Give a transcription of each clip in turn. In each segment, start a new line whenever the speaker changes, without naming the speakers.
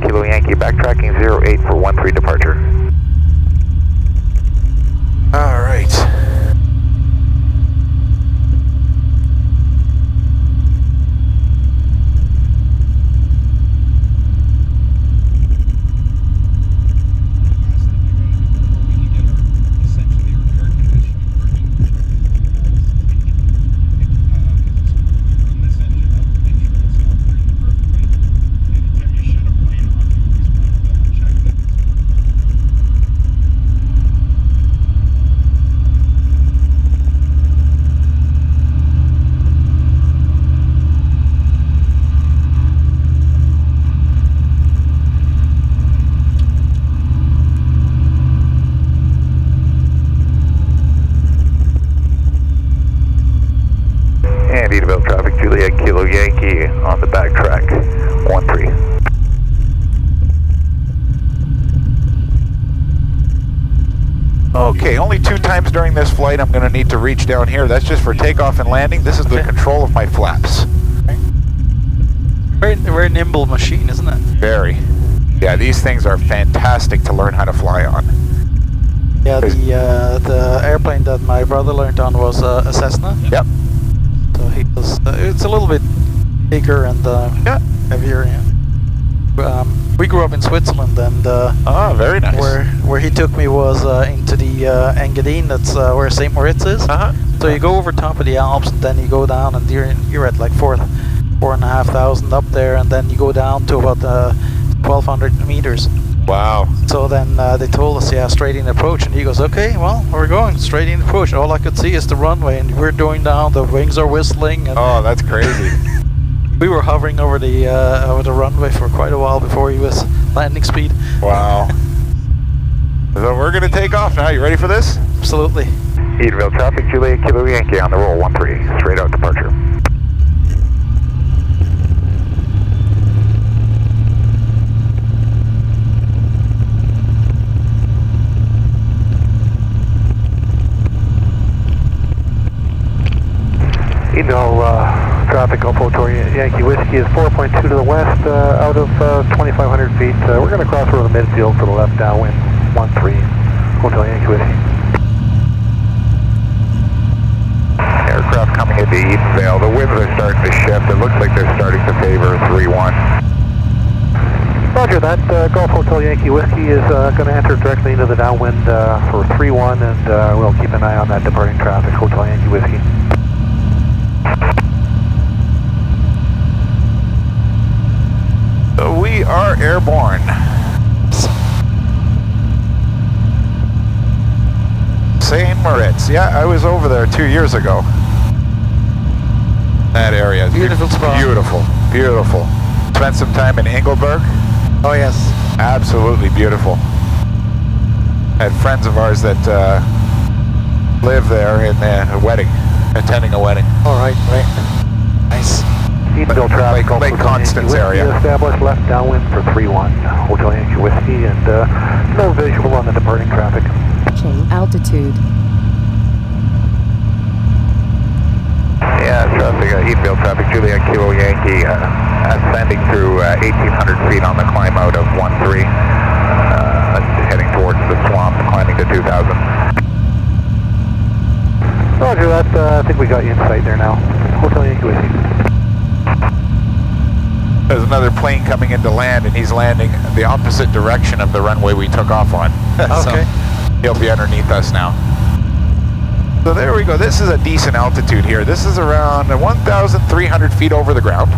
Kilo Yankee, backtracking 08 for 13 departure.
All right.
Edenvale traffic, Juliet Kilo Yankee on the backtrack, 13.
Okay, only 2 times during this flight I'm going to need to reach down here. That's just for takeoff and landing. This is the control of my flaps.
Very nimble machine, isn't it?
Very. Yeah, these things are fantastic to learn how to fly on.
Yeah, the airplane that my brother learned on was a Cessna.
Yep.
So he was. It's a little bit bigger and heavier. Yeah. We grew up in Switzerland, and
very nice.
Where he took me was into the Engadine. That's where St. Moritz is. So you go over top of the Alps, and then you go down, and you're at like 4,500 up there, and then you go down to about 1,200 meters.
Wow.
So then they told us, straight in approach, and he goes, okay, well, we're going straight in approach. All I could see is the runway, and we're going down, the wings are whistling. And
oh, that's crazy.
we were hovering over the runway for quite a while before he was landing speed.
Wow. So we're going to take off now. You ready for this?
Absolutely.
Edenvale traffic, Juliet Kilo Yankee on the roll, 13, straight out departure. Edenvale traffic, Golf Hotel Yankee Whiskey is 4.2 to the west, out of 2,500 feet. We're going to cross over the midfield for the left downwind, 13, Hotel Yankee Whiskey. Aircraft coming into Edenvale. The winds are starting to shift. It looks like they're starting to favor 3-1. Roger that. Golf Hotel Yankee Whiskey is going to enter directly into the downwind for 3-1, and we'll keep an eye on that departing traffic, Hotel Yankee Whiskey.
So we are airborne. St. Moritz. Yeah, I was over there 2 years ago. That area.
Beautiful spot.
Beautiful. Beautiful. Spent some time in Engelberg.
Oh, yes.
Absolutely beautiful. Had friends of ours that live there in a wedding, attending a wedding.
All right, nice.
Edenvale traffic,
Lake Constance area.
Established left downwind for 3-1, Hotel Yankee Whiskey, and no visual on the departing traffic.
Altitude.
Yeah, traffic, Edenvale traffic, Juliet Kilo Yankee, ascending through 1,800 feet on the climb out of 13, heading towards the swamp, climbing to 2,000. Roger that, I think we got you in sight there now. Hotel Yankee Whiskey.
There's another plane coming into land, and he's landing the opposite direction of the runway we took off on.
Okay.
So he'll be underneath us now. So there we go. This is a decent altitude here. This is around 1,300 feet over the ground.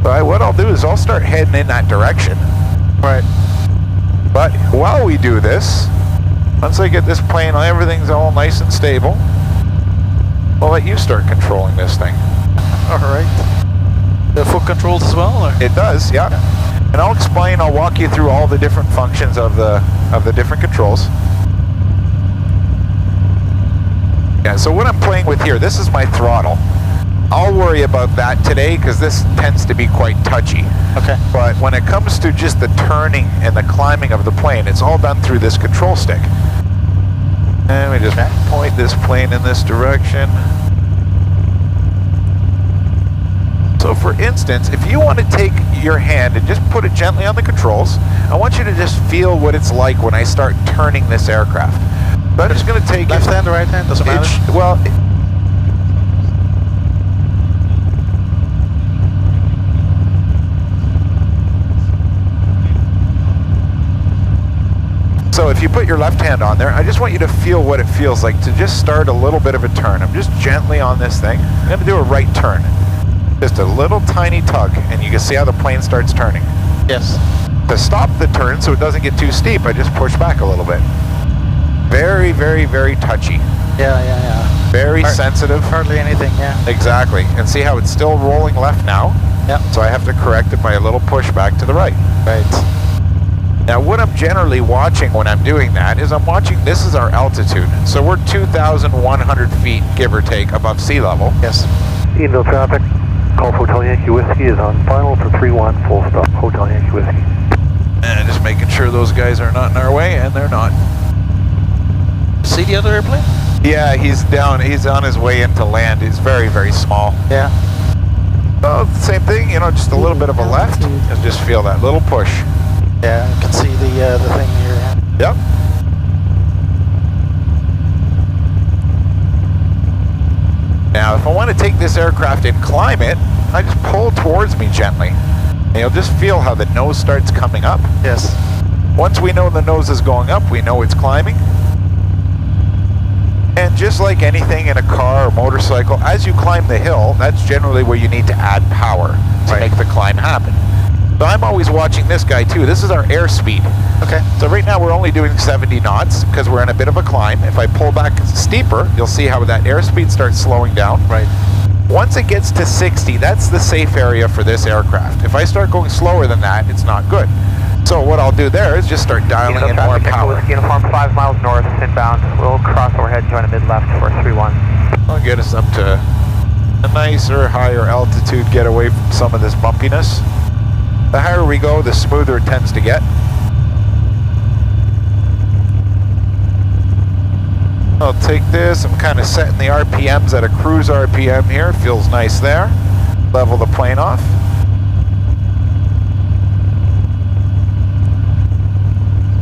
So what I'll do is I'll start heading in that direction.
Right.
But while we do this, once I get this plane, everything's all nice and stable, I'll let you start controlling this thing.
All right. The foot controls as well, or?
It does, yeah. And I'll walk you through all the different functions of the different controls. Yeah, so what I'm playing with here, this is my throttle. I'll worry about that today because this tends to be quite touchy.
Okay.
But when it comes to just the turning and the climbing of the plane, it's all done through this control stick. And we just point this plane in this direction. So So for instance, if you want to take your hand and just put it gently on the controls, I want you to just feel what it's like when I start turning this aircraft. So I'm just going to take
left hand or right hand, doesn't matter.
So if you put your left hand on there, I just want you to feel what it feels like to just start a little bit of a turn. I'm just gently on this thing. I'm going to do a right turn. Just a little tiny tug, and you can see how the plane starts turning.
Yes.
To stop the turn so it doesn't get too steep, I just push back a little bit. Very, very, very touchy.
Yeah.
Very sensitive.
Hardly anything, yeah.
Exactly. And see how it's still rolling left now?
Yeah.
So I have to correct it by a little push back to the right.
Right.
Now what I'm generally watching when I'm doing that is I'm watching, this is our altitude. So we're 2,100 feet, give or take, above sea level.
Yes.
Edenvale traffic, Golf Hotel Yankee Whiskey is on final for 31, full stop, Hotel Yankee Whiskey.
And just making sure those guys are not in our way, and they're not.
See the other airplane?
Yeah, he's down, he's on his way into land. He's very, very small.
Yeah.
Well, same thing, you know, just a little bit of a left, and just feel that little push.
Yeah, you can see the thing here.
Yep. Now, if I want to take this aircraft and climb it, I just pull towards me gently. And you'll just feel how the nose starts coming up.
Yes.
Once we know the nose is going up, we know it's climbing. And just like anything in a car or motorcycle, as you climb the hill, that's generally where you need to add power to make the climb happen. So I'm always watching this guy too. This is our airspeed.
Okay.
So right now we're only doing 70 knots because we're in a bit of a climb. If I pull back steeper, you'll see how that airspeed starts slowing down.
Right.
Once it gets to 60, that's the safe area for this aircraft. If I start going slower than that, it's not good. So what I'll do there is just start dialing in more power.
Uniform 5 miles north, inbound. We'll cross overhead and join a mid-left for 3-1.
I'll get us up to a nicer, higher altitude, get away from some of this bumpiness. The higher we go, the smoother it tends to get. I'll take this, I'm kind of setting the RPMs at a cruise RPM here, feels nice there. Level the plane off.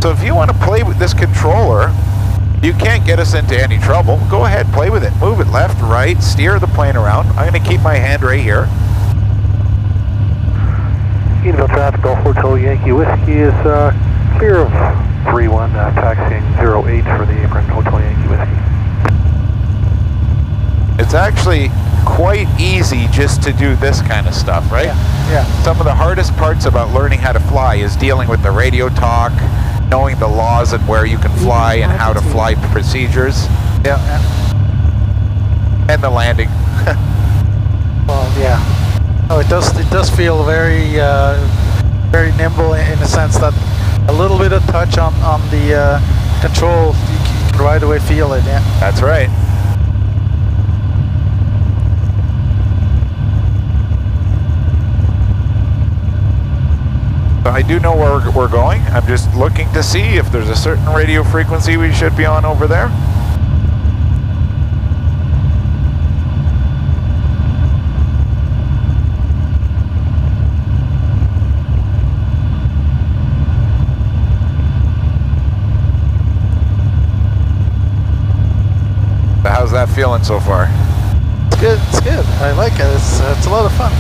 So if you want to play with this controller, you can't get us into any trouble. Go ahead, play with it. Move it left, right, steer the plane around. I'm going to keep my hand right here.
Edenvale traffic, Golf Hotel Yankee Whiskey is clear of 3-1, taxiing 08 for the apron, Hotel Yankee Whiskey.
It's actually quite easy just to do this kind of stuff, right?
Yeah.
Some of the hardest parts about learning how to fly is dealing with the radio talk, knowing the laws and where you can fly and how to fly procedures.
Yeah.
And the landing.
Well, yeah. Oh, it does feel very very nimble in the sense that a little bit of touch on the control, you can right away feel it. Yeah.
That's right. So I do know where we're going. I'm just looking to see if there's a certain radio frequency we should be on over there. How's that feeling so far?
It's good. It's good. I like it. It's a lot of fun.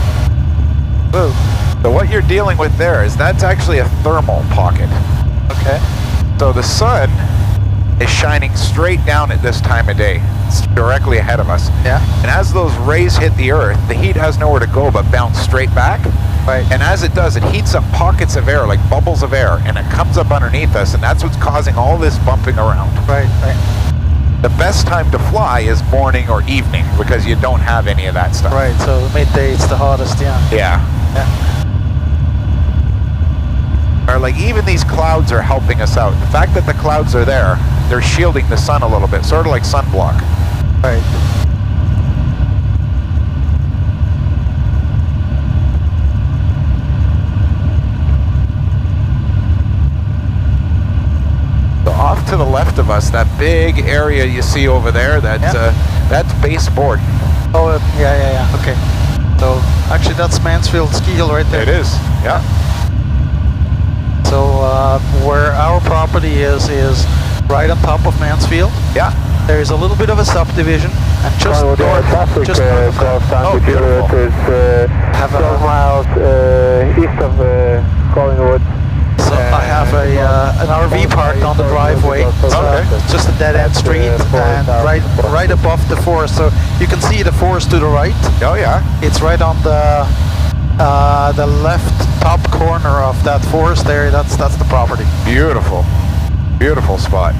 Whoa. So what you're dealing with there is that's actually a thermal pocket.
Okay.
So the sun is shining straight down at this time of day. It's directly ahead of us.
Yeah.
And as those rays hit the earth, the heat has nowhere to go but bounce straight back.
Right.
And as it does, it heats up pockets of air, like bubbles of air, and it comes up underneath us, and that's what's causing all this bumping around.
Right.
The best time to fly is morning or evening because you don't have any of that stuff.
Right, so midday it's the hardest, yeah.
Yeah. Or like even these clouds are helping us out. The fact that the clouds are there, they're shielding the sun a little bit, sort of like sunblock.
Right.
So off to the left of us, that big area you see over there, that's baseboard.
Oh, yeah, okay. So actually that's Mansfield ski hill right there.
It is, yeah.
So where our property is right on top of Mansfield.
Yeah.
There is a little bit of a subdivision, and just north of that.
Oh, beautiful.
Is 12 miles east of Collingwood.
So I have an RV parked on the driveway. It's just a dead-end street, and right above the forest. So you can see the forest to the right.
Oh yeah.
It's right on the left top corner of that forest area. That's the property.
Beautiful, beautiful spot.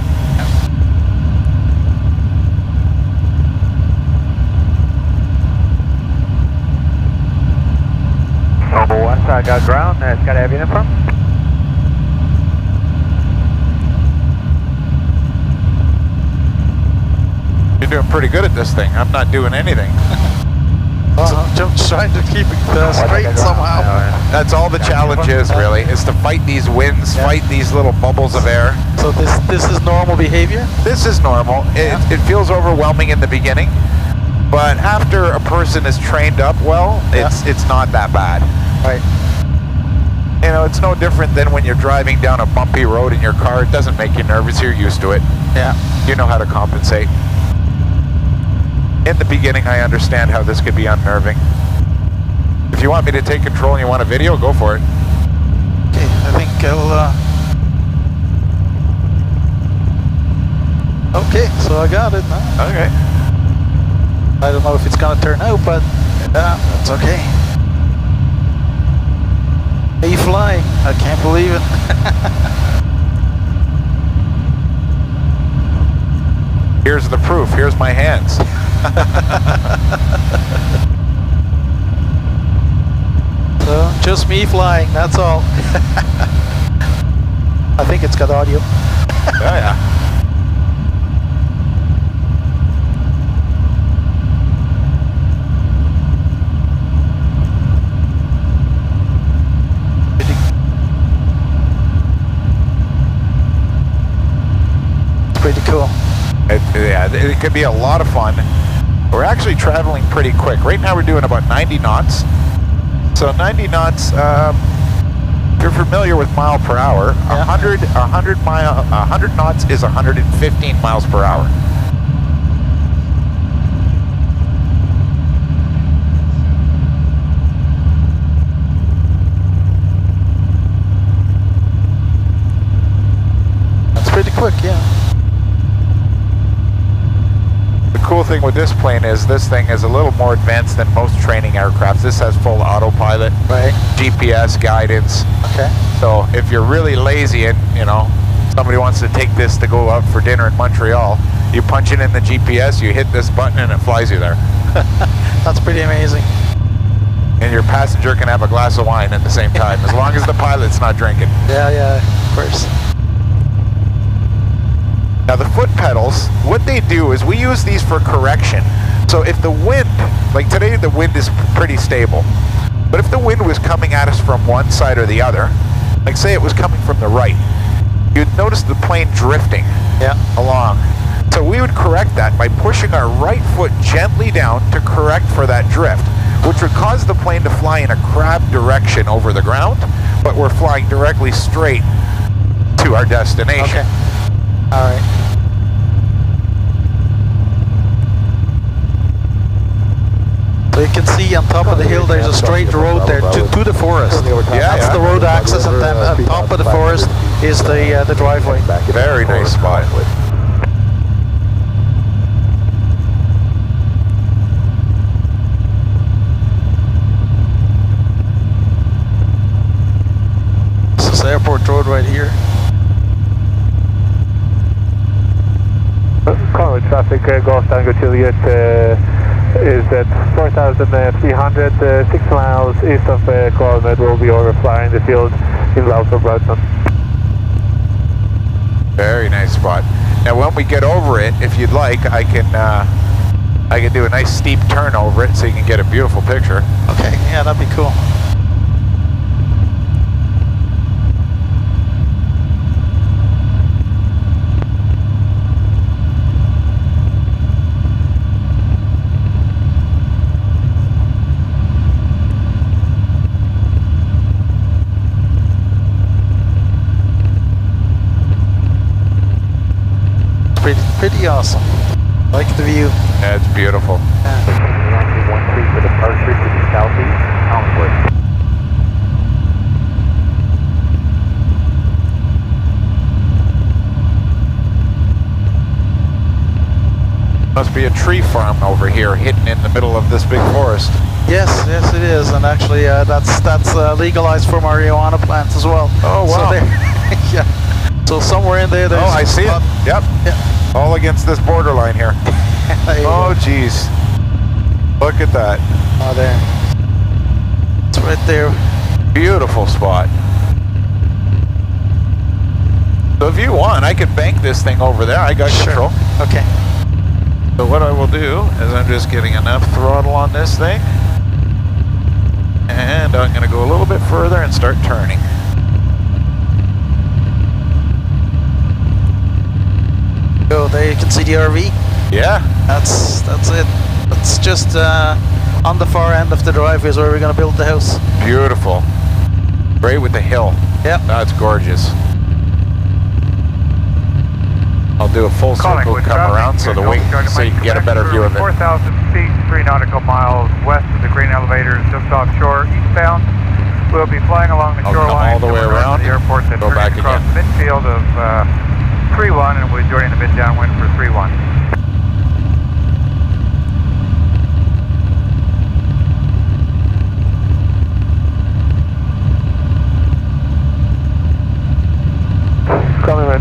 Over west side got ground. Scott, have you in from?
You're doing pretty good at this thing. I'm not doing anything.
I'm just trying to keep it straight somehow.
That's all the challenge is, really, is to fight these winds, fight these little bubbles of air.
So this is normal behavior?
This is normal. It feels overwhelming in the beginning, but after a person is trained up well, it's not that bad.
Right.
You know, it's no different than when you're driving down a bumpy road in your car. It doesn't make you nervous. You're used to it.
Yeah.
You know how to compensate. In the beginning, I understand how this could be unnerving. If you want me to take control and you want a video, go for it.
Okay, I think I'll... Okay, so I got it now.
Okay.
I don't know if it's gonna turn out, but that's okay. Hey, flying! I can't believe it.
Here's the proof. Here's my hands.
So, just me flying, that's all. I think it's got audio.
Oh yeah.
Pretty cool.
It could be a lot of fun. We're actually traveling pretty quick. Right now we're doing about 90 knots. So 90 knots, if you're familiar with mile per hour, 100 knots is 115 miles per hour.
That's pretty quick, yeah.
The cool thing with this plane is this thing is a little more advanced than most training aircraft. This has full autopilot,
Right.
GPS guidance.
Okay.
So if you're really lazy and, you know, somebody wants to take this to go out for dinner in Montreal, you punch it in the GPS, you hit this button and it flies you there.
That's pretty amazing.
And your passenger can have a glass of wine at the same time, as long as the pilot's not drinking.
Yeah, of course.
Now the foot pedals, what they do is we use these for correction. So if the wind, like today the wind is pretty stable, but if the wind was coming at us from one side or the other, like say it was coming from the right, you'd notice the plane drifting along. So we would correct that by pushing our right foot gently down to correct for that drift, which would cause the plane to fly in a crab direction over the ground, but we're flying directly straight to our destination.
Okay. All right. So you can see on top of the hill there's a straight road there to the forest. That's the road access, and then on top of the forest is the driveway.
Very nice spot.
This is Airport Road right here.
Collingwood traffic, Golf Tango Juliet is at 4,300, 6 miles east of Collingwood. Will be overflying the field in Lauter Broughton.
Very nice spot. Now when we get over it, if you'd like, I can do a nice steep turn over it so you can get a beautiful picture.
Okay, yeah, that'd be cool. pretty awesome. Like the view.
Yeah, it's beautiful.
Yeah.
Yankee 13 for departure to the southeast, Collingwood.
Must be a tree farm over here hidden in the middle of this big forest.
Yes, it is, and actually that's legalized for marijuana plants as well.
Oh wow!
So yeah. So somewhere in there, there's.
Oh, I see it. Yep.
Yeah.
All against this borderline here. Oh geez. Look at that.
Oh, there. It's right there.
Beautiful spot. So if you want, I could bank this thing over there. I got control.
Okay.
So what I will do is I'm just getting enough throttle on this thing. And I'm going to go a little bit further and start turning.
So there you can see the RV.
Yeah.
That's it. It's just on the far end of the driveway is where we're going to build the house.
Beautiful. Right with the hill.
Yep.
That's gorgeous. I'll do a full circle, come around so the wing, so you can get a better view of it.
4,000 feet, 3 nautical miles west of the grain elevators, just offshore, eastbound. We'll be flying along the shoreline
all the way around,
the airport, then
go back
across
again.
the midfield of 3-1, and we'll be joining the mid downwind for 3-1.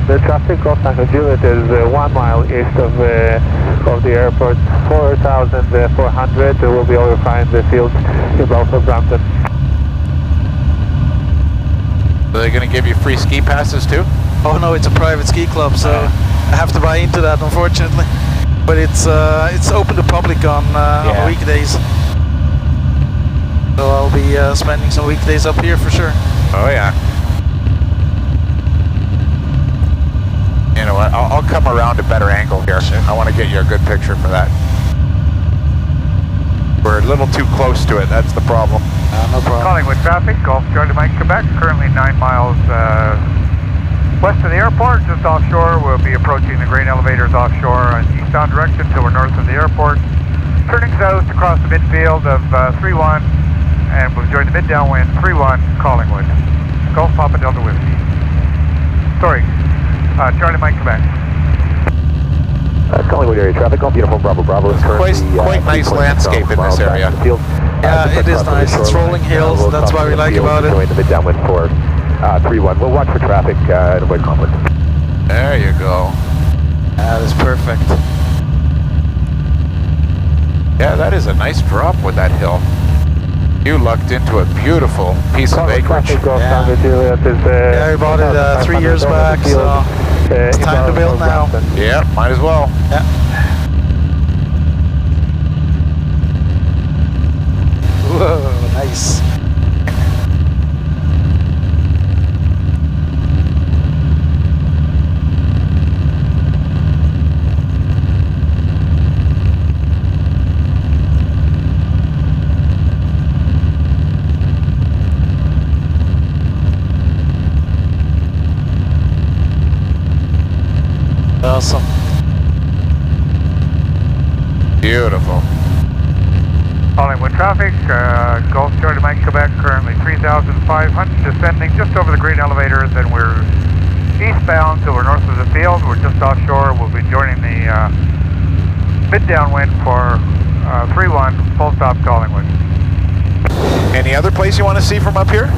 The traffic off San Juliet is 1 mile east of the airport, 4,400. We'll be overflying the field in Gulf of Brampton.
Are they going to give you free ski passes too?
Oh no, it's a private ski club, so I have to buy into that, unfortunately. But it's open to public on weekdays. So I'll be spending some weekdays up here for sure.
Oh yeah. You know what, I'll come around a better angle here. Sure. I want to get you a good picture for that. We're a little too close to it, that's the problem.
No problem.
Collingwood traffic, Gulf Charlie Mike, Quebec, currently 9 miles west of the airport, just offshore. We'll be approaching the grain elevators offshore in eastbound direction till we're north of the airport. Turning south across the midfield of 3-1, and we'll join the mid downwind, 3-1, Collingwood. Gulf Papa Delta Whiskey. Sorry. Charlie Mike, Quebec.
Collingwood area traffic, Golf Uniform Bravo Bravo.
Quite nice landscape in this area.
Yeah, it is nice. It's rolling hills. That's why we like about it.
Join the mid downwind for 3-1. We'll watch for traffic and avoid conflict.
There you go.
That is perfect.
Yeah, that is a nice drop with that hill. You lucked into a beautiful piece of acreage.
Yeah, we bought it 3 years back, so it's time to build now.
Yeah, might as well.
Yeah. Whoa, nice. Awesome.
Beautiful.
Collingwood traffic, Gulf Charlie Mike, Quebec, currently 3,500, descending just over the grain elevators, and we're eastbound, so we're north of the field. We're just offshore. We'll be joining the mid downwind for 3-1, full stop Collingwood.
Any other place you want to see from up here?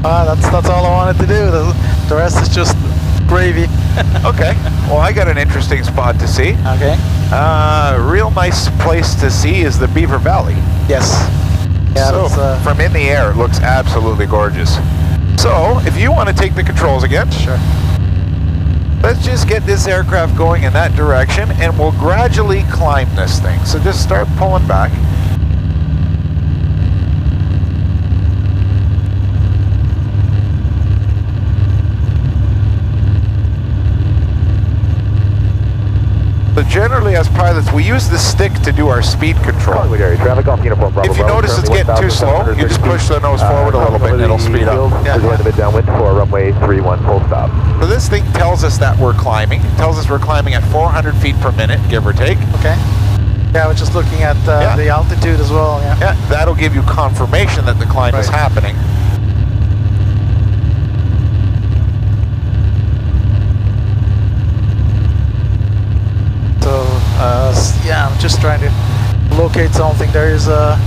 That's all I wanted to do. The rest is just gravy.
Okay. Well, I got an interesting spot to see.
Okay.
A real nice place to see is the Beaver Valley.
Yes. Yeah,
so from in the air, it looks absolutely gorgeous. So, if you want to take the controls again,
sure.
Let's just get this aircraft going in that direction, and we'll gradually climb this thing. So just start pulling back. So generally, as pilots, we use the stick to do our speed control. If you notice it's getting too slow, you just push the nose forward a little bit and it'll speed up.
We're going to mid downwind for runway 31 full stop.
So this this thing tells us that we're climbing. It tells us we're climbing at 400 feet per minute, give or take.
Okay. Yeah, I was just looking at the altitude as well. Yeah.
Yeah, that'll give you confirmation that the climb is happening.
So, yeah, I'm just trying to locate something. There is a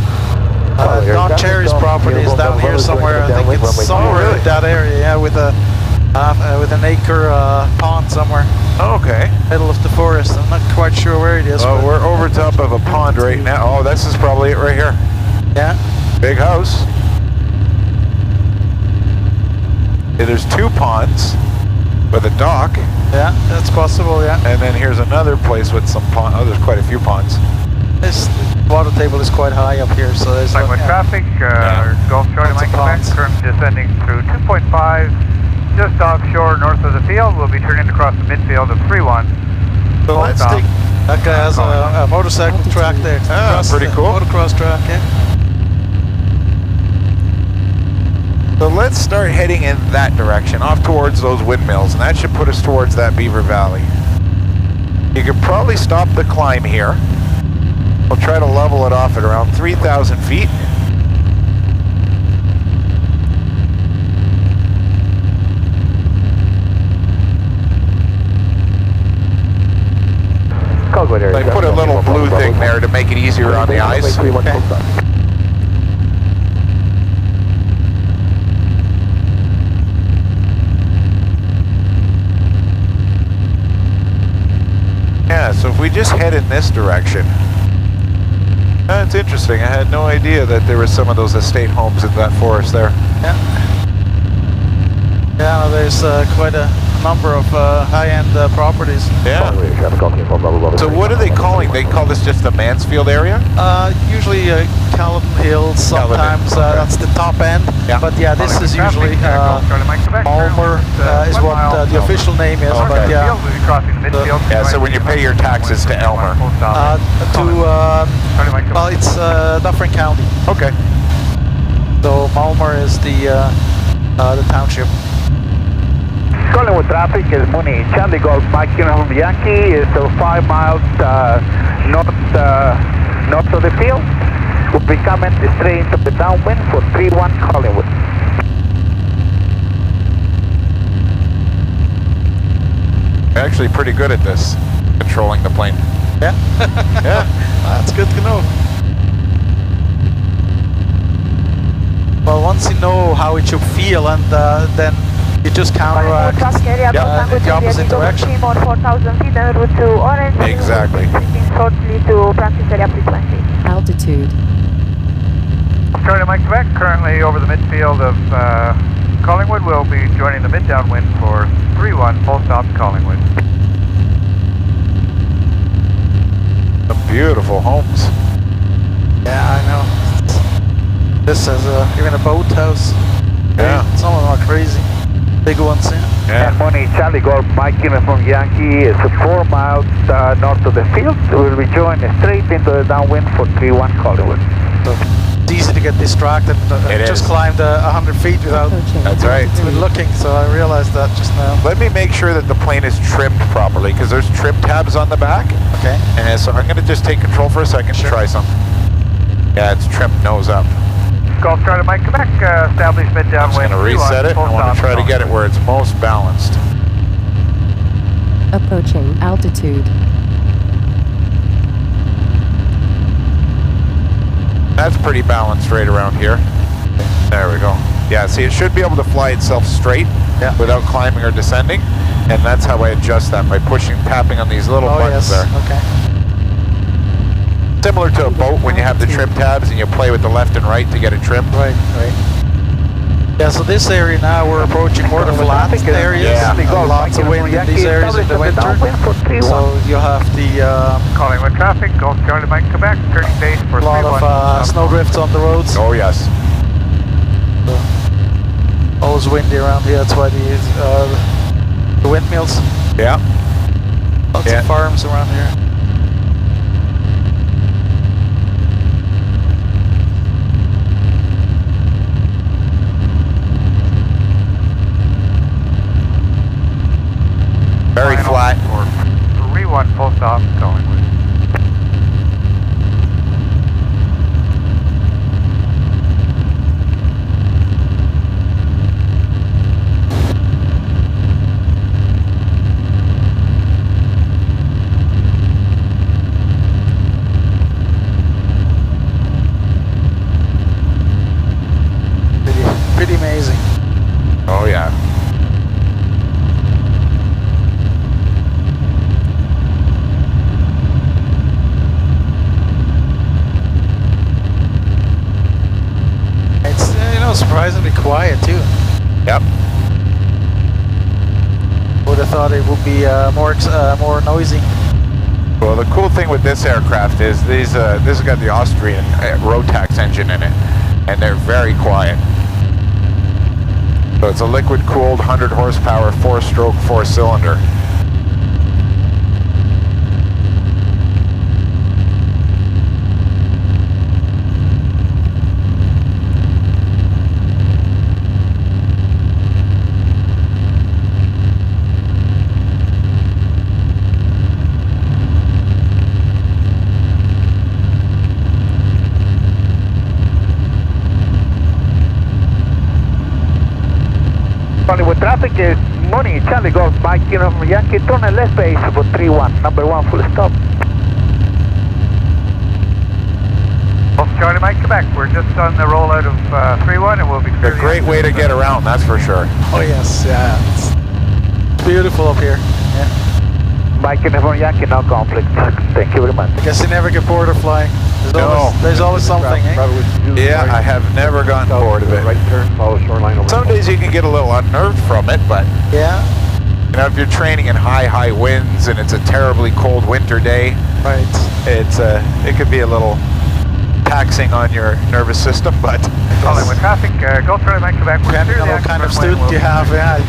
Don Cherry's property is down here somewhere. I think it's somewhere in that area. Yeah, with an acre pond somewhere.
Oh, okay.
Middle of the forest. I'm not quite sure where it is.
Oh, we're over top of a pond right now. Oh, this is probably it right here.
Yeah.
Big house. Yeah, there's 2 ponds with a dock.
Yeah, that's possible. Yeah.
And then here's another place with some pond. Oh, there's quite a few ponds.
This water table is quite high up here, so there's
with traffic. Gulf Charlie Mike Quebec, currently descending through 2.5. Just offshore north of the field. We'll be turning across the midfield of 3-1.
So let's take...
That guy has a motorcycle track there.
Pretty cool.
Motocross track, yeah.
So let's start heading in that direction, off towards those windmills, and that should put us towards that Beaver Valley. You could probably stop the climb here. We'll try to level it off at around 3,000 feet. I put a little blue thing there to make it easier on the eyes. Yeah, so if we just head in this direction. That's interesting. I had no idea that there were some of those estate homes in that forest there.
Yeah. Yeah, there's quite a number of high-end properties.
Yeah. So what are they calling? They call this just the Mansfield area?
Usually Caledon Hills, sometimes that's the top end.
Yeah.
But yeah, this is usually Palmer is what the official name is.
Okay.
But yeah.
Yeah, so when you pay your taxes to Elmer.
Well, it's Dufferin County.
Okay.
So Palmer is the township.
Calling with traffic is Mooney, Charlie Golf, Mike from Yankee is 5 miles north of the field. We'll be coming straight into the downwind for 3-1 Collingwood.
You're actually pretty good at this, controlling the plane.
Yeah?
Yeah.
That's good to know. Well, once you know how it should feel, and then you just counteract in the opposite direction.
More 4,000 feet en route to Orange.
Exactly.
Shortly to practice area frequency.
Altitude.
Charlie Mike Quebec, currently over the midfield of Collingwood. We'll be joining the mid downwind for 3-1, full stop Collingwood.
Some beautiful homes.
Yeah, I know. This is even a boathouse.
Yeah.
Some of them are crazy. Big ones, yeah.
And Mooney, Charlie Golf, Mike from Yankee is 4 miles north of the field. We'll be joining straight into the downwind for 3-1 Collingwood.
So it's easy to get distracted. I just climbed 100 feet without
That's right.
even looking, so I realized that just now.
Let me make sure that the plane is trimmed properly, because there's trim tabs on the back.
Okay.
And so I'm going to just take control for a second to try something. Yeah, it's trimmed nose up.
Golf Charlie Mike Quebec, established mid
I'm just
downwind.
going to reset it. I want to try to get it where it's most balanced.
Approaching altitude.
That's pretty balanced right around here. There we go. Yeah, see, it should be able to fly itself straight without climbing or descending. And that's how I adjust that, by tapping on these little buttons there.
Okay.
Similar to a boat when you have the trim tabs and you play with the left and right to get it trimmed.
Right. Yeah, so this area now we're approaching more the flat areas.
Yeah.
Lots of wind in these areas in the winter. So you'll have the
Collingwood traffic, Golf Charlie Mike Quebec, turning base for 3-1.
a lot of snow drifts on the roads.
Oh, yes.
So, always windy around here. That's why the windmills.
Yeah.
Lots of farms around here.
full stop, Collingwood.
Pretty amazing.
Oh yeah.
It's surprisingly quiet too.
Yep.
Would have thought it would be more noisy.
Well, the cool thing with this aircraft is this has got the Austrian Rotax engine in it, and they're very quiet. So it's a liquid-cooled 100 horsepower, 4-stroke, 4-cylinder.
With traffic is money, Charlie Golf, Mike, Yankee, turn and left base for 31, number 1, full stop.
Well, Charlie Mike, Quebec, we're just on the rollout of 31 and we'll be
A great way to get around, that's for sure.
Oh yes, yeah. It's beautiful up here. Yeah.
Mike, Yankee, no conflict. Thank you very much.
I guess you never get bored of flying. There's always something, eh?
Yeah, I have never gotten bored of it.
Right turn, follow shoreline over.
Some days you can get a little unnerved from it, but
Yeah.
if you're training in high winds and it's a terribly cold winter day,
Right.
it could be a little taxing on your nervous system, but
Calling with traffic, Golf Charlie Mike, Quebec, we're
Depending on what kind of student you have, yeah.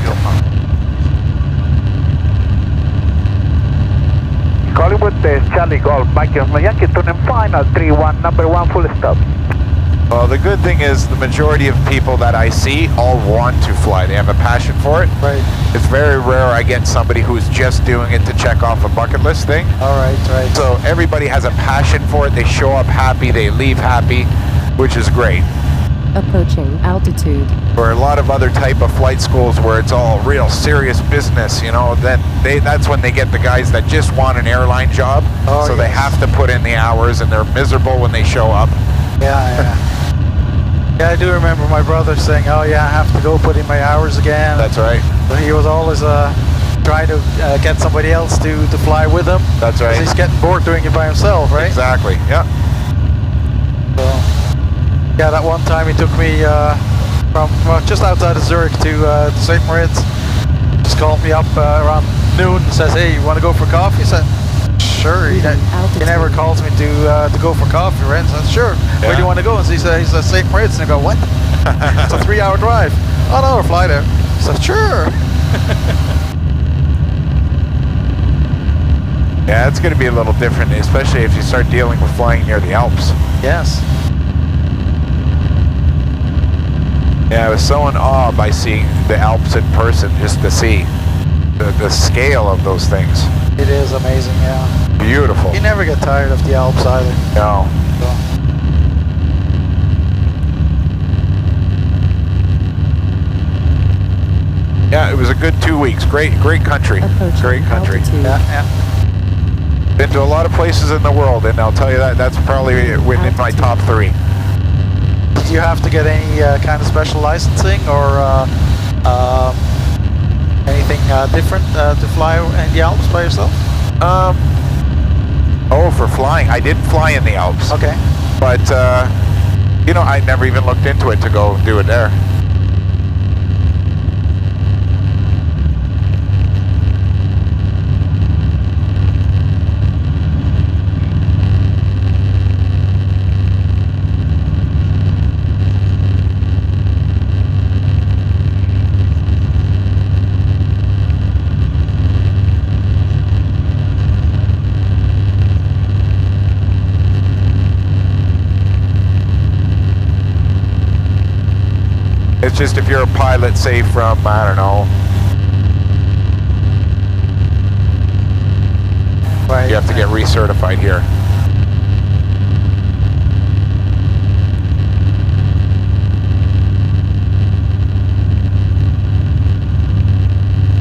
Collingwood, Charlie Golf, Mike, Yankee, turn and final, 31, number 1, full stop.
well, the good thing is the majority of people that I see all want to fly. They have a passion for it.
Right.
It's very rare I get somebody who's just doing it to check off a bucket list thing.
All right, right.
So everybody has a passion for it. They show up happy, they leave happy, which is great.
Approaching altitude.
For a lot of other type of flight schools where it's all real serious business, then that's when they get the guys that just want an airline job.
Oh,
so they
yes.
have to put in the hours and they're miserable when they show up.
Yeah. Yeah, I do remember my brother saying, "Oh yeah, I have to go put in my hours again."
That's right.
But he was always trying to get somebody else to fly with him.
That's right.
'Cause he's getting bored doing it by himself, right?
Exactly. Yeah.
So, yeah, that one time he took me from just outside of Zurich to St. Moritz. Just called me up around noon and says, "Hey, you want to go for coffee?" I said, "Sure." He never calls me to go for coffee, right? So I said, "Sure."
Yeah.
Where do you want to go? And so he said, St. Moritz. And I go, "What?" It's a 3-hour drive. "Oh no, we'll fly there." I said, "Sure."
Yeah, it's going to be a little different, especially if you start dealing with flying near the Alps.
Yes.
Yeah, I was so in awe by seeing the Alps in person, just to see the scale of those things.
It is amazing, yeah.
Beautiful.
You never get tired of the Alps either.
No.
So.
Yeah, it was a good 2 weeks. Great country.
Approaching
Great country.
altitude.
Yeah.
Been to a lot of places in the world, and I'll tell you that's probably within my top 3.
Did you have to get any kind of special licensing or anything different to fly in the Alps by yourself?
Oh, for flying, I did fly in the Alps.
Okay.
But I never even looked into it to go do it there. It's just if you're a pilot, say from, I don't know,
Right.
You have to get recertified here.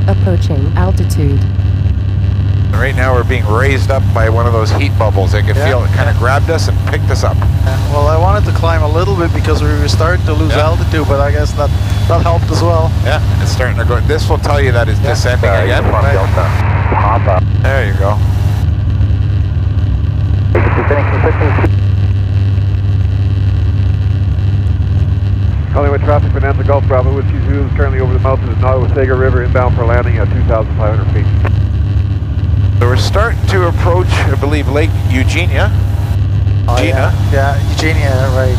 Approaching altitude.
And right now we're being raised up by one of those heat bubbles. I could feel it kind of grabbed us and picked us up.
Well, I wanted to climb a little bit because we were starting to lose altitude, but I guess that helped as well.
Yeah, it's starting to go. This will tell you that it's descending again.
Right. Hop up.
There you go.
Collingwood traffic, Bonanza Gulf, Bravo Whiskey Zulu is currently over the mouth of the Nottawasaga River, inbound for landing at 2,500 feet.
So we're starting to approach, I believe, Lake Eugenia.
Yeah, Eugenia, right.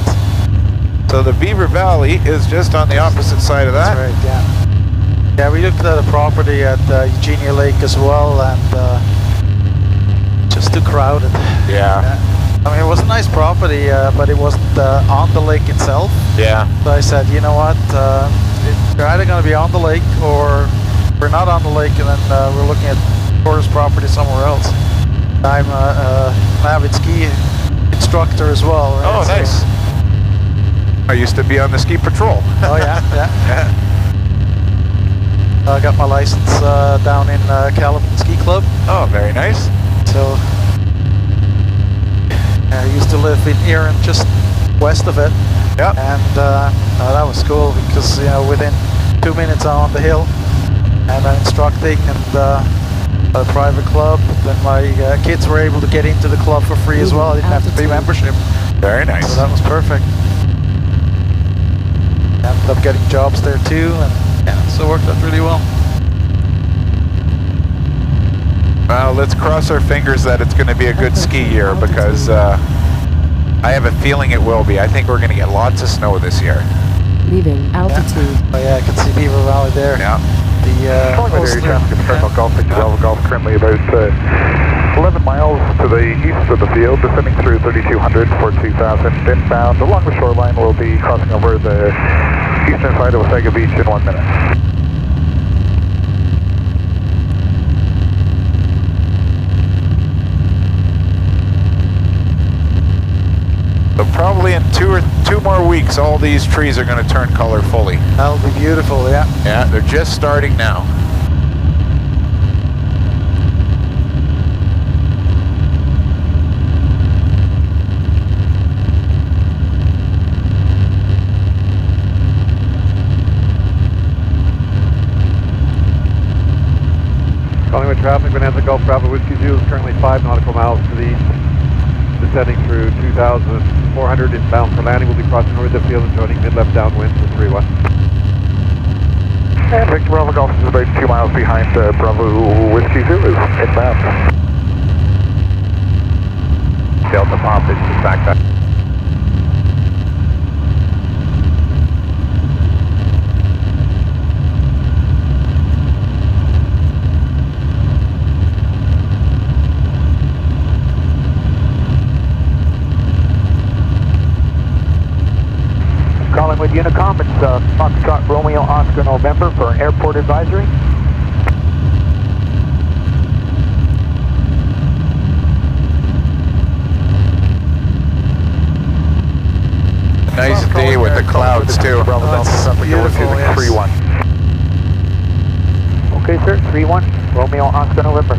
So the Beaver Valley is just on the opposite side of that.
That's right, yeah. Yeah, we looked at a property at Eugenia Lake as well, and just too crowded.
Yeah.
I mean, it was a nice property, but it wasn't on the lake itself.
Yeah.
So I said, you know what, we're either going to be on the lake or we're not on the lake, and then we're looking at tourist property somewhere else. I'm an avid ski instructor as well. Right?
Oh, nice. So, I used to be on the ski patrol.
Oh, yeah. I got my license down in Calumet Ski Club.
Oh, very nice.
So I used to live in Erin, just west of it.
Yeah.
And that was cool because, you know, within 2 minutes I'm on the hill and I'm instructing and a private club. Then my kids were able to get into the club for free as well. I didn't have to pay membership.
Very nice.
So that was perfect. Ended up getting jobs there too, and so it worked out really well.
Well, let's cross our fingers that it's going to be a good ski year because I have a feeling it will be. I think we're going to get lots of snow this year.
Leaving altitude.
Oh yeah, I can see Beaver Valley there.
Yeah.
The
Collingwood area traffic at Terminal Golf, Edenvale Golf, currently about 11 miles to the east of the field, descending through 3200 for 2000 inbound. Along the shoreline, we'll be crossing over the eastern side of Wasaga Beach in 1 minute.
So probably in two more weeks, all these trees are going to turn color fully.
That'll be beautiful, yeah.
Yeah, they're just starting now.
Collingwood traffic, Bonanza Gulf, Bravo Whiskey Zulu is currently 5 nautical miles to the east. Descending through 2,400 inbound for landing. We'll be crossing over the field and joining mid-left downwind for 3-1.
And Victor Bravo Golf is about 2 miles behind Bravo Whiskey Zulu inbound. Delta Pop is back back. Calling with Unicom, it's Foxtrot Romeo Oscar November for an airport advisory.
Nice day with the clouds too.
That's beautiful, yes.
3-1. Okay, sir, 3-1, Romeo Oscar November.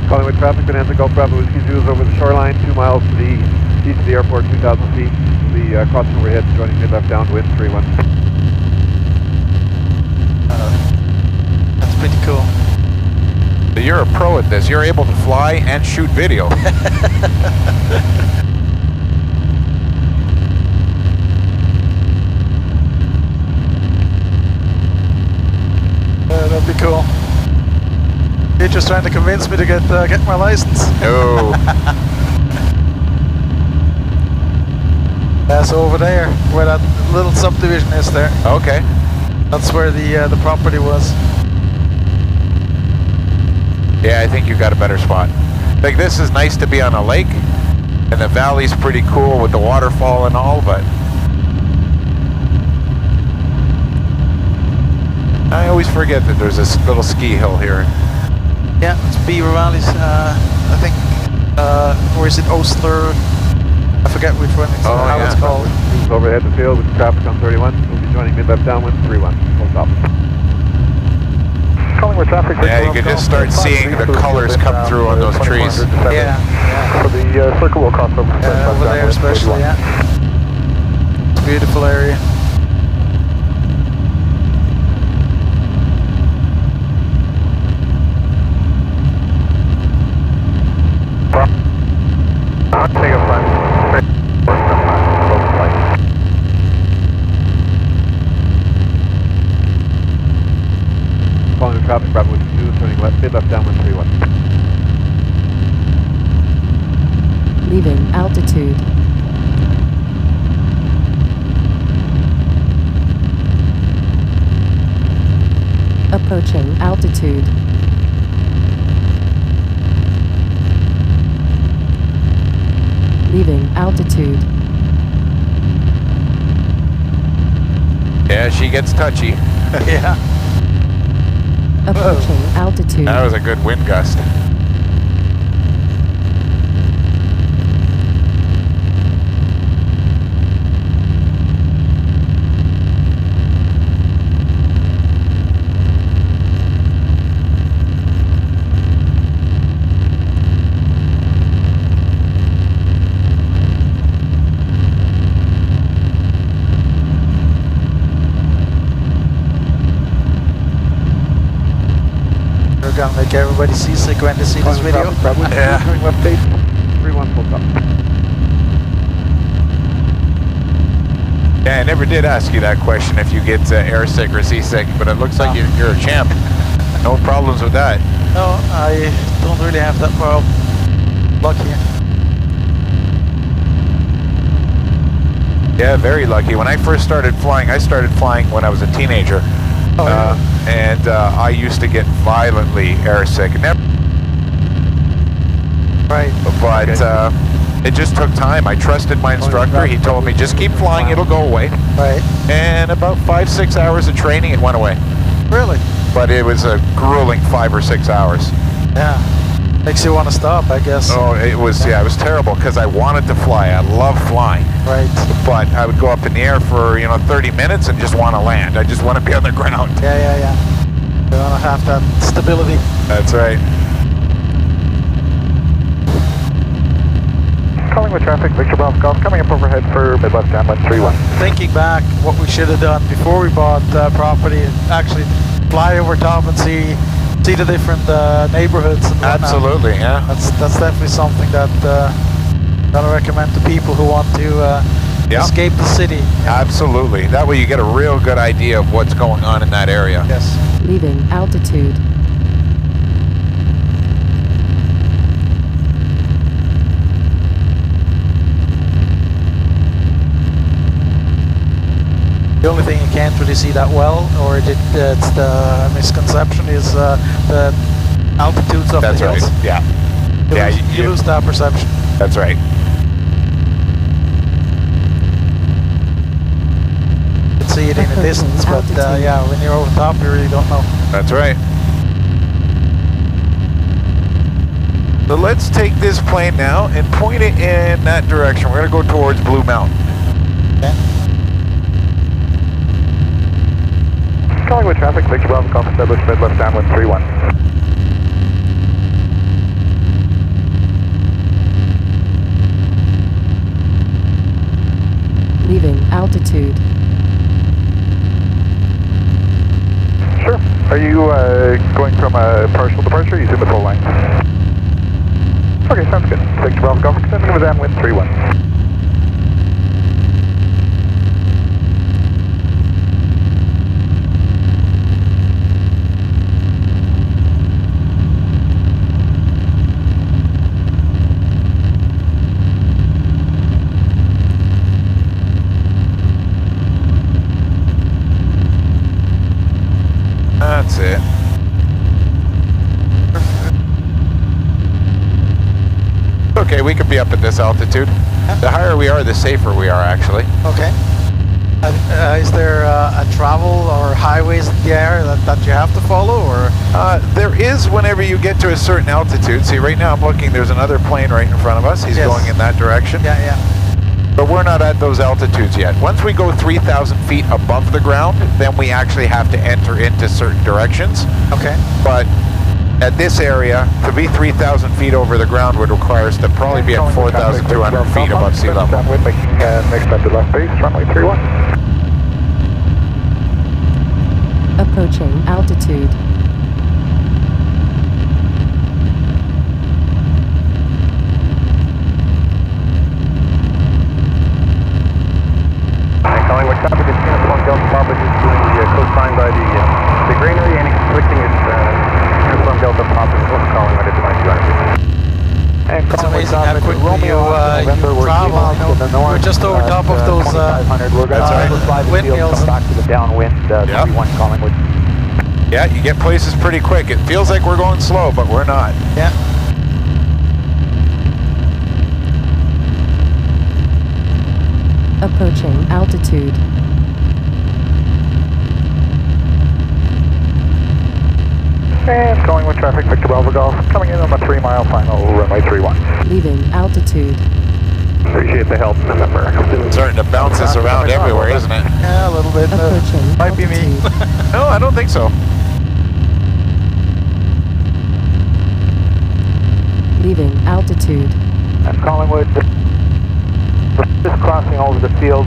Collingwood traffic, Bonanza Gulf, Bravo Whiskey Zulu is over the shoreline, 2 miles to the east of the airport, 2,000 feet. We'll be crossing overhead, joining mid-left downwind, 3-1.
That's pretty cool.
So you're a pro at this. You're able to fly and shoot video.
That'd be cool. You're just trying to convince me to get my license.
No.
Yeah, so over there, where that little subdivision is there,
Okay.
that's where the property was.
Yeah, I think you got a better spot. Like, this is nice to be on a lake, and the valley's pretty cool with the waterfall and all, but I always forget that there's this little ski hill here.
Yeah, it's Beaver Valley. I think, or is it Osler? I forget which one it's, how it's called.
Overhead the field with traffic on 31. We'll be joining mid-left downwind 31. Full stop. Calling with traffic.
Yeah, you can just start seeing the colors come through on those trees.
Yeah, yeah.
So the circle will cross over.
Over there especially, yeah. It's a beautiful area.
Take a flight. Following the traffic, Bravo 2, turning left, mid-left downwind 31.
Leaving altitude. Approaching altitude. Leaving altitude.
Yeah, she gets touchy.
Yeah.
Approaching altitude.
That was a good wind gust.
We're gonna make everybody seasick when they see this video.
Yeah.
Turning left base 31. Full stop.
Yeah, I never did ask you that question if you get airsick or seasick, but it looks like you're a champ. No problems with that.
No, I don't really have that problem. Lucky.
Yeah, very lucky. When I first started flying, I started flying when I was a teenager.
Oh, yeah.
And I used to get violently airsick.
Right.
But it just took time. I trusted my instructor. He told me, just keep flying, it'll go away.
Right.
And about 5-6 hours of training, it went away.
Really?
But it was a grueling 5 or 6 hours.
Yeah. Makes you want to stop, I guess.
Oh, it was terrible because I wanted to fly. I love flying.
Right.
But I would go up in the air for 30 minutes and just want to land. I just want to be on the ground.
Yeah. You want to have that stability.
That's right.
Calling with traffic, Victor Bravo Golf, coming up overhead for mid-left downwind 31.
Thinking back, what we should have done before we bought property, actually fly over top and see the different neighborhoods. And
Absolutely, yeah.
That's definitely something that I recommend to people who want to escape the city.
Absolutely. That way you get a real good idea of what's going on in that area.
Yes.
Leaving altitude.
The only thing you can't really see that well, or it's the misconception, is the altitudes of
That's
the hills.
right. Yeah.
You lose that perception.
That's right.
You can see it in the distance, but when you're over top, you really don't know.
That's right. So let's take this plane now and point it in that direction. We're going to go towards Blue Mountain.
Okay.
Calling with traffic, Victor Bravo Golf, established mid-left downwind 31.
Leaving altitude.
Sure. Are you going from a partial departure or using the full line? Okay, sounds good. Victor Bravo Golf, extending with downwind 31.
That's it. Okay, we could be up at this altitude. The higher we are, the safer we are, actually.
Okay. Is there a travel or highways in the air that you have to follow, or?
There is whenever you get to a certain altitude. See, right now I'm looking, there's another plane right in front of us. He's going in that direction.
Yeah, yeah.
But we're not at those altitudes yet. Once we go 3,000 feet above the ground, then we actually have to enter into certain directions.
Okay.
But at this area, to be 3,000 feet over the ground would require us to probably be at 4,200 feet above sea level.
Downwind making next up to left base, runway 31.
Approaching altitude.
Calling with traffic at Uniform Delta Papa, just doing the coastline by the granary and switching its Uniform Delta Papa, calling with it to my 200. And
It's amazing how quickly you travel. You know, we're just over top of those windmills.
Back to the downwind, 31 calling with.
Yeah, you get places pretty quick. It feels like we're going slow, but we're not.
Yeah.
Approaching altitude.
And going with traffic, Victor Bravo Golf, coming in on the 3-mile final, runway 31.
Leaving altitude.
Appreciate the help, remember.
It's starting to bounce us around everywhere, isn't it?
Yeah, a little bit.
Approaching
Might be me.
altitude.
No, I don't think so.
Leaving altitude.
And Collingwood, just crossing over the field.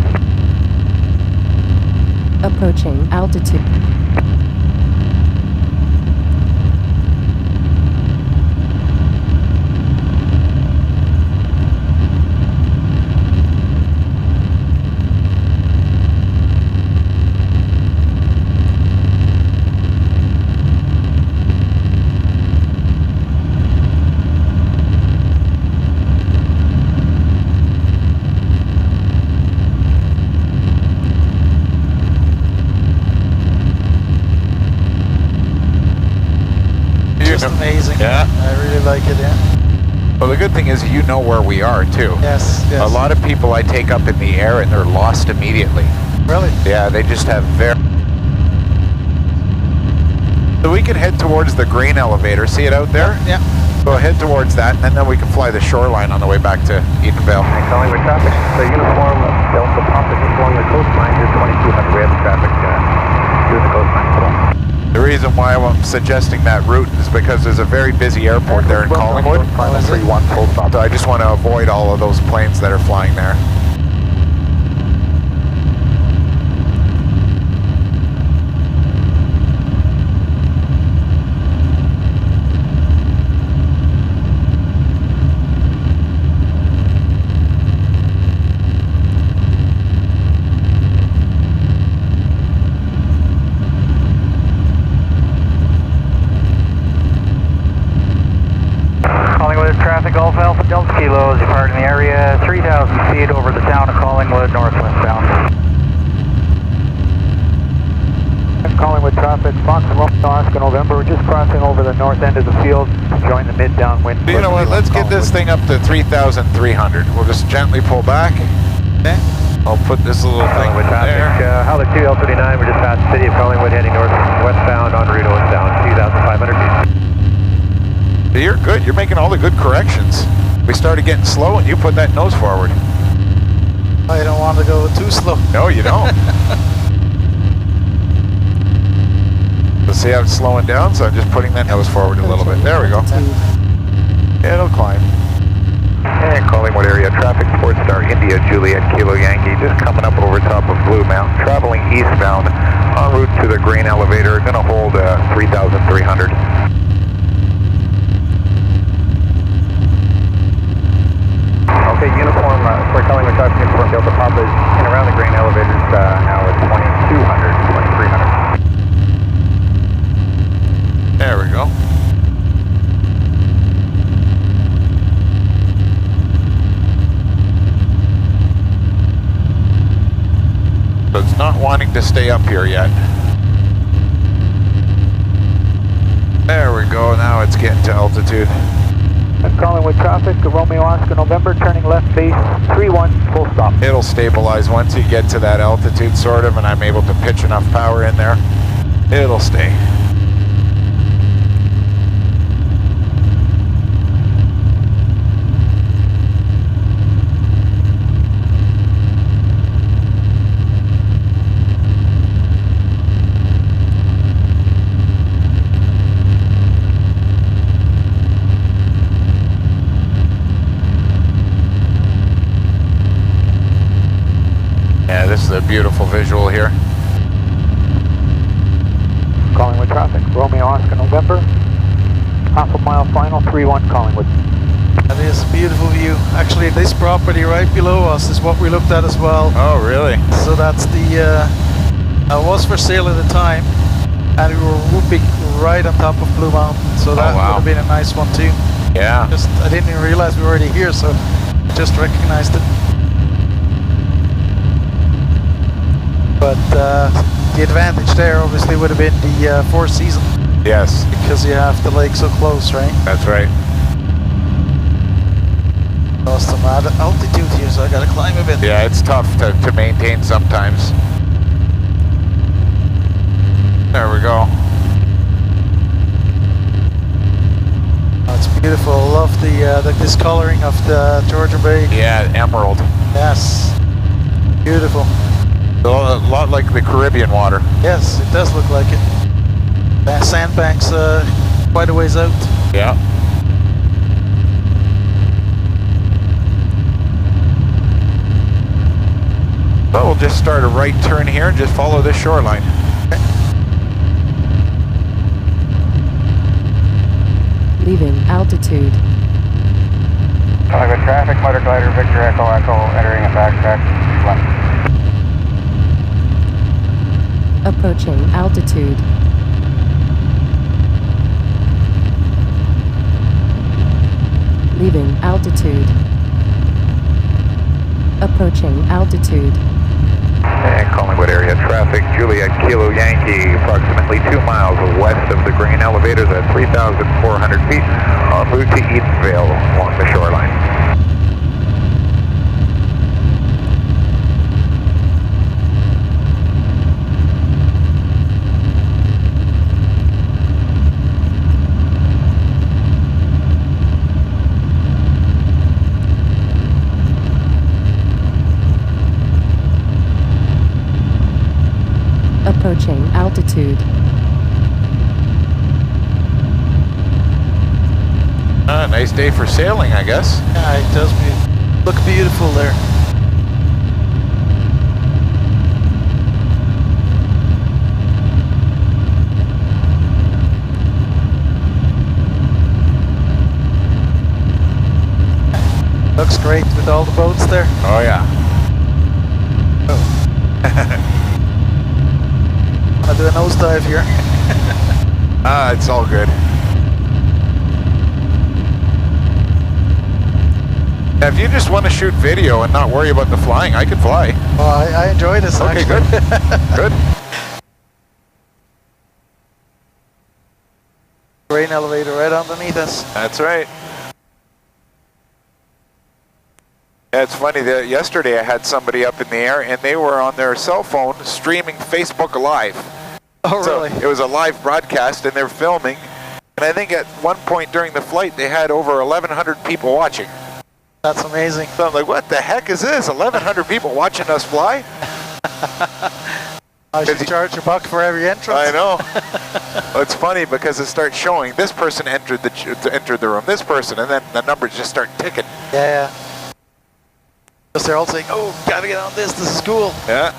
Approaching altitude.
Amazing.
Yeah.
I really like it, yeah.
Well, the good thing is you know where we are, too.
Yes, yes.
A lot of people I take up in the air and they're lost immediately.
Really?
Yeah, they just have very... So we can head towards the grain elevator. See it out there?
Yeah.
Go ahead towards that, and then we can fly the shoreline on the way back to Edenvale.
And calling with traffic, the Uniform Delta Papa just along the coastline, just 2200. We have the traffic through the coastline.
The reason why I'm suggesting that route is because there's a very busy airport there in Collingwood. So I just want to avoid all of those planes that are flying there.
Golf Alpha Delta Kilo, as you park in the area, 3,000 feet over the town of Collingwood, northwestbound. Collingwood traffic, Fox Oscar November, we're just crossing over the north end of the field to join the mid-downwind.
You know what, let's get this thing up to 3,300. We'll just gently pull back. Okay. I'll put this little thing
with traffic,
there.
Howler 2, L39, we're just past the city of Collingwood, heading northwestbound on route westbound, 2,500 feet.
You're good. You're making all the good corrections. We started getting slow and you put that nose forward.
I don't want to go too slow.
No, you don't. Let's see how it's slowing down, so I'm just putting that nose forward a little bit. There we go. It'll climb.
And Collingwood area traffic, SportStar India Juliet Kilo Yankee, just coming up over top of Blue Mountain, traveling eastbound en route to the grain elevator, going to hold 3,300. Okay, uniform, we're calling the traffic uniform Delta Papa is in around the grain elevators now at 2,200, 2,300.
There we go. So it's not wanting to stay up here yet. There we go, now it's getting to altitude.
Calling with traffic, Romeo Oscar November, turning left base 31, full stop.
It'll stabilize once you get to that altitude sort of, and I'm able to pitch enough power in there. It'll stay. Yeah, this is a beautiful visual here.
Calling with traffic, Romeo Oscar November, half a mile final, 31 Collingwood.
That is a beautiful view. Actually, this property right below us is what we looked at as well.
Oh, really?
So that's the, was for sale at the time, and we were whooping right on top of Blue Mountain. So that
wow.
would have been a nice one too.
Yeah.
Just, I didn't even realize we were already here, so I just recognized it. But the advantage there obviously would have been the Four Seasons.
Yes.
Because you have the lake so close, right?
That's right.
Lost some altitude here, so I gotta climb a bit.
Yeah, it's tough to maintain sometimes. There we go.
Oh, it's beautiful. I love the discoloring of the Georgia Bay.
Yeah, emerald.
Yes. Beautiful.
A lot like the Caribbean water.
Yes, it does look like it. The sandbanks quite a ways out.
Yeah. So we'll just start a right turn here and just follow this shoreline.
Okay.
Leaving altitude.
Calling with traffic, motor glider, Victor Echo Echo, entering a backtrack left.
Approaching altitude. Leaving altitude. Approaching altitude.
And Collingwood area traffic, Juliet Kilo Yankee, approximately 2 miles west of the grain elevators at 3,400 feet, en route to Edenvale along the shoreline.
Approaching altitude.
Nice day for sailing, I guess.
Yeah, it does look beautiful there. Looks great with all the boats there.
Oh yeah.
I'll do a nosedive here.
It's all good. Now, if you just want to shoot video and not worry about the flying, I could fly.
Well, I enjoy this
Okay,
actually.
good. Good.
Grain elevator right underneath us.
That's right. Yeah, it's funny that yesterday I had somebody up in the air and they were on their cell phone streaming Facebook Live.
Oh,
So
really?
it was a live broadcast and they're filming. And I think at one point during the flight they had over 1,100 people watching.
That's amazing.
So I'm like, what the heck is this? 1,100 people watching us fly?
I should charge $1 for every entrance.
I know. Well, it's funny because it starts showing this person entered the room, this person, and then the numbers just start ticking.
Yeah. Because they're all saying, oh, gotta get on this is cool.
Yeah.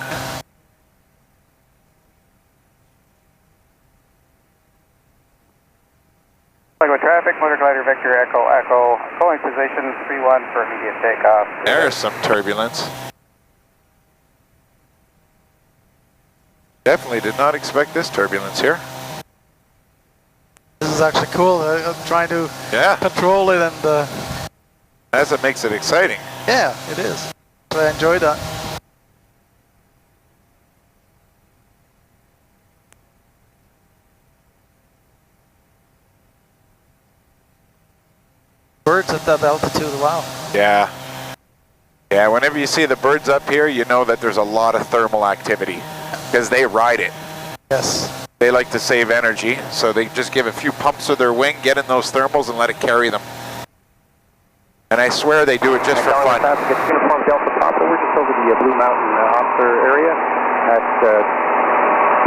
With traffic, motor glider, Victor Echo Echo, going position 31 for immediate takeoff.
There's some turbulence. Definitely did not expect this turbulence here.
This is actually cool. I'm trying to control it and...
That's what makes it exciting.
Yeah, it is. So I enjoy that. at that altitude a while.
Yeah. Yeah, whenever you see the birds up here, you know that there's a lot of thermal activity because they ride it.
Yes.
They like to save energy, so they just give a few pumps of their wing, get in those thermals, and let it carry them. And I swear they do it just for fun.
Traffic at Uniform Delta Papa. We're just over the Blue Mountain officer area at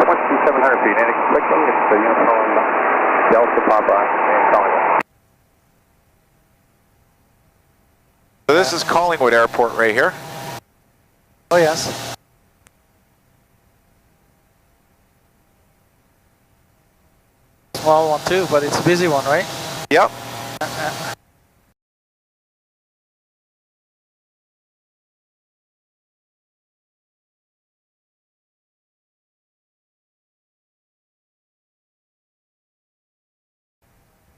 2700 feet. And expecting it's the Uniform Delta Papa and Collingwood.
So this is Collingwood Airport right here.
Oh yes. Small one too, but it's a busy one, right?
Yep.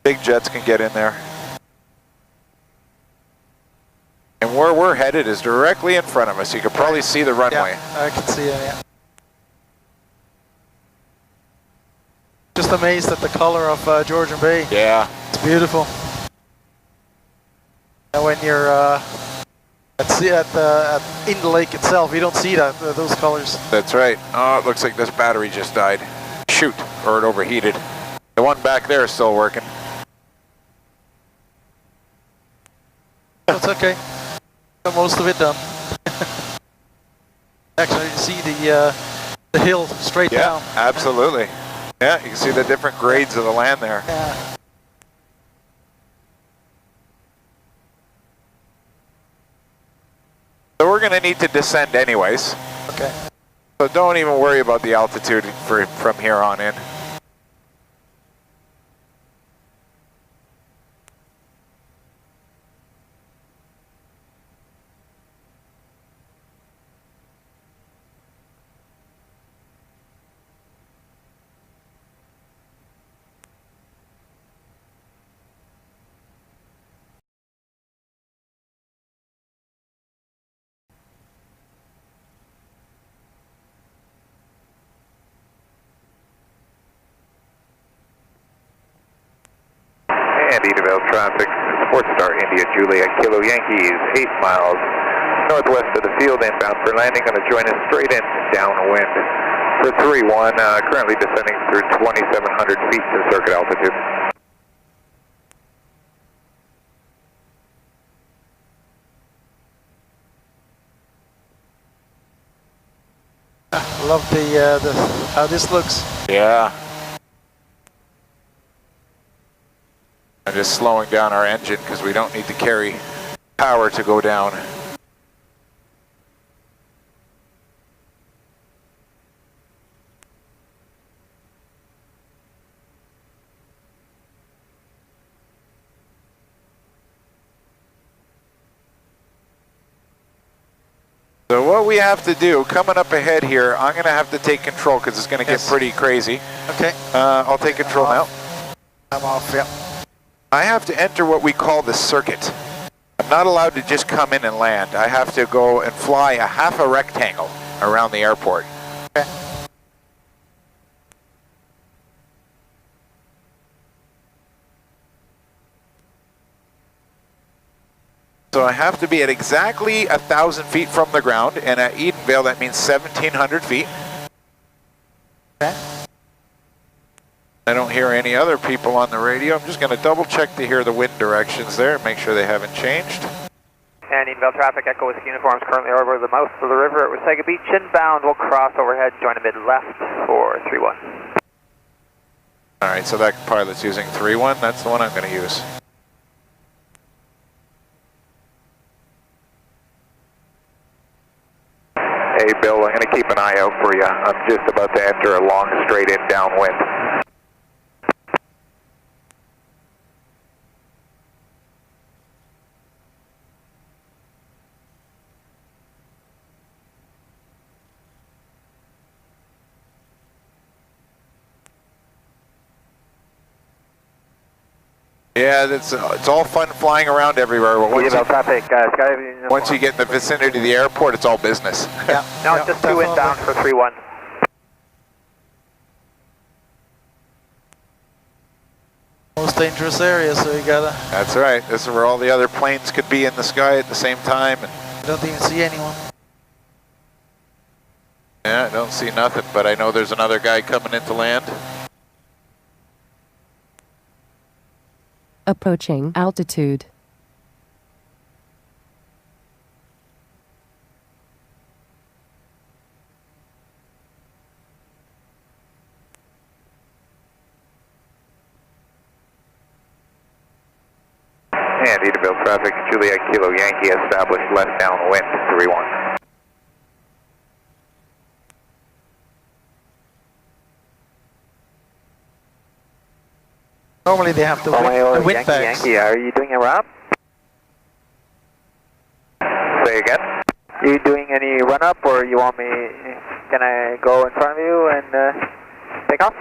Big jets can get in there. And where we're headed is directly in front of us. You can probably see the runway.
Yeah, I can see it, yeah. Just amazed at the color of Georgian Bay.
Yeah.
It's beautiful. And when you're in the lake itself, you don't see that those colors.
That's right. Oh, it looks like this battery just died. Shoot, or it overheated. The one back there is still working.
That's okay. Got most of it done. Actually, you see the hill straight down.
Yeah, absolutely. Yeah, you can see the different grades of the land there.
Yeah.
So we're going to need to descend anyways.
Okay.
So don't even worry about the altitude from here on in.
And Edenvale traffic, SportStar India Juliet Kilo Yankees, 8 miles northwest of the field, inbound for landing, going to join us straight in downwind for 3-1, currently descending through 2,700 feet to circuit altitude.
Love the how this looks.
Yeah. I'm just slowing down our engine because we don't need to carry power to go down. So what we have to do, coming up ahead here, I'm going to have to take control because it's going to get pretty crazy.
Okay.
I'll take control now.
I'm off, yeah.
I have to enter what we call the circuit. I'm not allowed to just come in and land. I have to go and fly a half a rectangle around the airport.
Okay.
So I have to be at exactly 1,000 feet from the ground, and at Edenvale that means 1,700 feet.
Okay.
I don't hear any other people on the radio. I'm just going to double check to hear the wind directions there, make sure they haven't changed.
And Edenvale traffic, Echo Whiskey uniforms currently over the mouth of the river at Wasaga Beach, inbound. We'll cross overhead, join a mid left for 3-1.
All right, so that pilot's using 3-1. That's the one I'm going to use.
Hey Bill, I'm going to keep an eye out for you. I'm just about to enter a long straight in downwind.
Yeah, it's all fun flying around everywhere. But once you get in the vicinity of the airport, it's all business.
Yeah.
Now
yeah,
it's just 2 inbound for 3-1.
Most dangerous area, so you gotta...
That's right. This is where all the other planes could be in the sky at the same time. And
You don't even see anyone.
yeah, I don't see nothing, but I know there's another guy coming into land.
Approaching altitude.
And Edenvale traffic, Juliet Kilo Yankee established left downwind 31.
Normally they have the wind
Yankee,
bags.
Yankee, are you doing a run-up?
Say again?
You doing any run-up, or you want me, can I go in front of you and take off?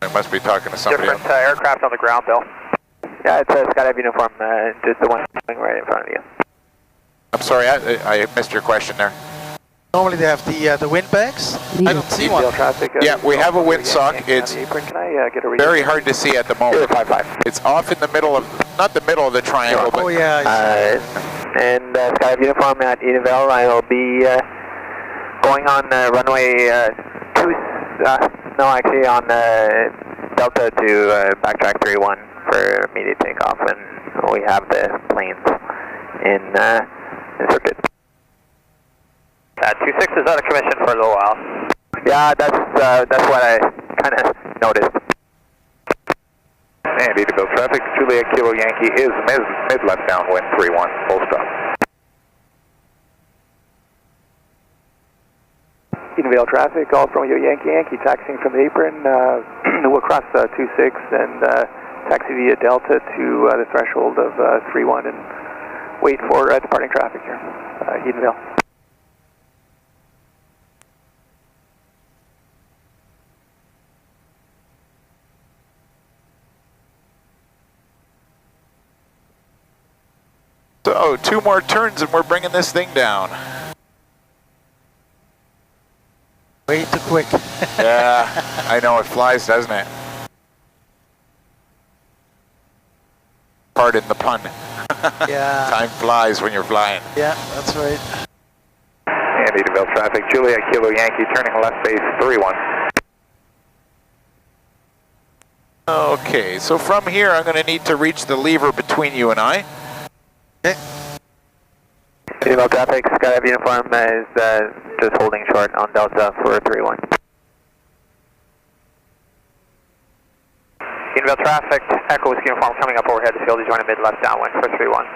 I must be talking to somebody
Different
else.
aircraft on the ground, Bill. Yeah, it's a Skydive uniform, just the one going right in front of you.
I'm sorry, I missed your question there.
Normally they have the wind bags. I don't see one.
Traffic,
Yeah, we have a windsock. It's
Can I get a read?
very hard to see at the moment.
055.
It's off in the middle of, not the middle of the triangle, but
Oh yeah, I see.
And Skydive uniform at Edenvale, I will be going on runway 2, no actually on Delta to backtrack 31 for immediate takeoff, and we have the planes in circuit. 26 is out of commission for a little while. Yeah, that's what I kind of noticed.
And Edenvale traffic, Juliet Kilo Yankee is mid left downwind 31, full stop.
Edenvale traffic, all from your Yankee, taxiing from the apron. We'll cross 26 and taxi via Delta to the threshold of 31 and wait for departing traffic here, Edenvale.
so 2 more turns and we're bringing this thing down.
Way too quick.
Yeah, I know, it flies, doesn't it? Pardon the pun.
Yeah.
Time flies when you're flying.
Yeah, that's right.
And Edenvale traffic, Juliet Kilo Yankee turning left base 31.
Okay, so from here I'm going to need to reach the lever between you and I.
Okay.
Edenvale traffic, Skydive uniform is just holding short on Delta for 31. Edenvale traffic, Echo Whiskey uniform coming up overhead to field to join a mid-left downwind for 31.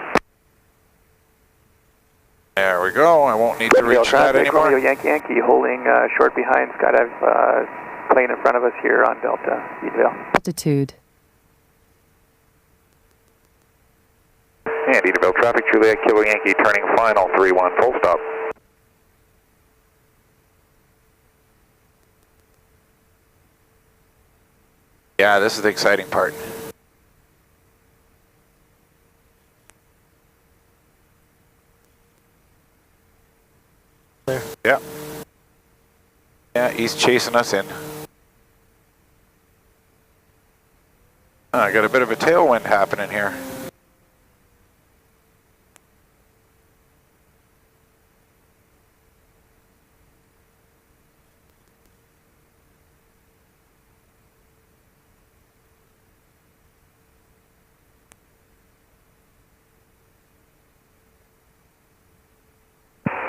There we go, I won't need to
Edenvale
reach that
traffic,
anymore.
Romeo Yankee, holding short behind Skydive plane in front of us here on Delta, Edenvale.
Altitude.
And Edenvale traffic, Juliet Kilo Yankee turning final 31, full stop.
Yeah, this is the exciting part.
There.
Yeah. Yeah, he's chasing us in. I got a bit of a tailwind happening here.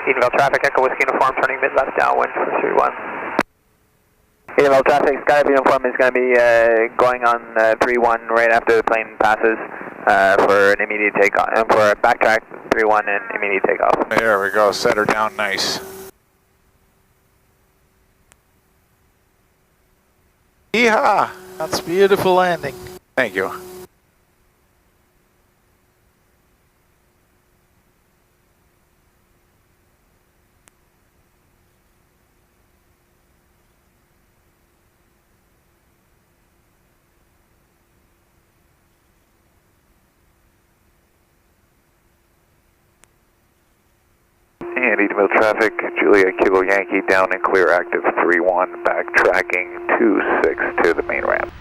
Edenvale traffic, Echo Whiskey uniform turning mid-left downwind for 31. Edenvale traffic, Skydive uniform is going to be going on 31 right after the plane passes for an immediate takeoff, and for a backtrack 31 and immediate takeoff.
There we go, set her down nice. Yeehaw!
That's beautiful landing.
Thank you.
And Edenvale traffic, Juliet Kilo Yankee down and clear active 31, backtracking 26 to the main ramp.